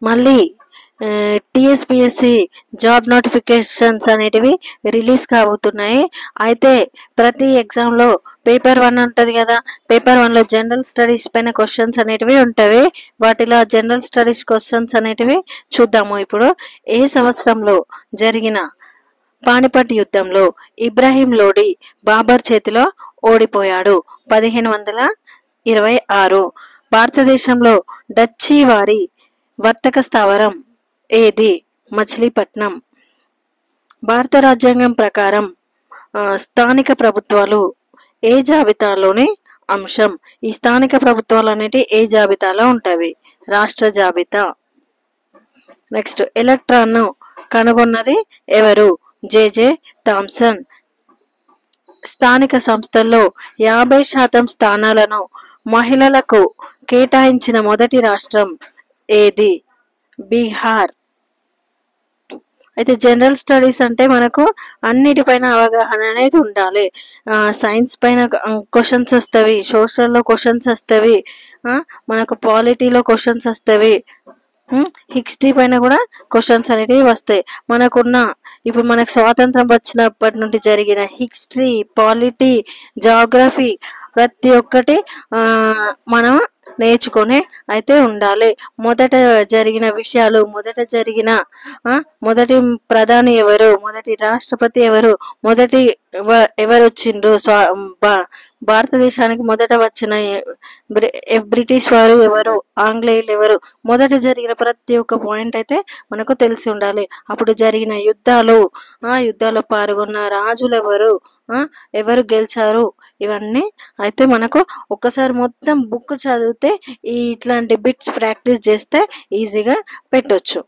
మళ్ళీ TSPSC job notifications అనేటివి release కాబోతున్నాయి. అయితే ప్రతి ఎగ్జామ్లో పేపర్ 1 ఉంటుంది కదా, పేపర్ 1లో జనరల్ స్టడీస్ పైన క్వశ్చన్స్ అనేటివి ఉంటాయి. వాటిలో జనరల్ స్టడీస్ క్వశ్చన్స్ అనేటివి చూద్దాము. ఇప్పుడు ఏ సంవత్సరంలో జరిగిన పానిపట్ యుద్ధంలో ఇబ్రాహీం లోడి బాబర్ చేతిలో ఓడిపోయాడు? 1526. భారతదేశంలో డచ్చి వారి వర్తక స్థావరం ఏది? మచిలీపట్నం. భారత రాజ్యాంగం ప్రకారం స్థానిక ప్రభుత్వాలు ఏ జాబితాలోని అంశం? ఈ స్థానిక ప్రభుత్వాలు అనేవి ఏ జాబితాలో ఉంటాయి? రాష్ట్ర జాబితా. నెక్స్ట్, ఎలక్ట్రాన్ను కనుగొన్నది ఎవరు? J J Thomson. స్థానిక సంస్థల్లో 50% స్థానాలను మహిళలకు కేటాయించిన మొదటి రాష్ట్రం ఏది? బీహార్. అయితే జనరల్ స్టడీస్ అంటే మనకు అన్నిటిపైన అవగాహన అనేది ఉండాలి. సైన్స్ పైన క్వశ్చన్స్ వస్తవి, సోషల్లో క్వశ్చన్స్ వస్తవి, మనకు పాలిటీలో క్వశ్చన్స్ వస్తవి, హిస్టరీ పైన కూడా క్వశ్చన్స్ అనేటివి వస్తాయి. ఇప్పుడు మనకు స్వాతంత్రం వచ్చినప్పటి నుండి జరిగిన హిస్టరీ, పాలిటీ, జాగ్రఫీ ప్రతి ఒక్కటి మనం నేర్చుకొని అయితే ఉండాలి. మొదట జరిగిన విషయాలు, మొదటి ప్రధాని ఎవరు, మొదటి రాష్ట్రపతి ఎవరు, ఎవరు వచ్చిండ్రు, భారతదేశానికి మొదట వచ్చిన బ్రిటిష్ వారు ఎవరు, ఆంగ్లేయులు ఎవరు, మొదట జరిగిన ప్రతి ఒక్క పాయింట్ అయితే మనకు తెలిసి ఉండాలి. అప్పుడు జరిగిన యుద్ధాలు, యుద్ధాల్లో పాల్గొన్న రాజులు ఎవరు, ఎవరు గెలిచారు, ఇవన్నీ అయితే మనకు ఒక్కసారి మొత్తం బుక్ చదివితే ఇట్లాంటి బిట్స్ ప్రాక్టీస్ చేస్తే ఈజీగా పెట్టొచ్చు.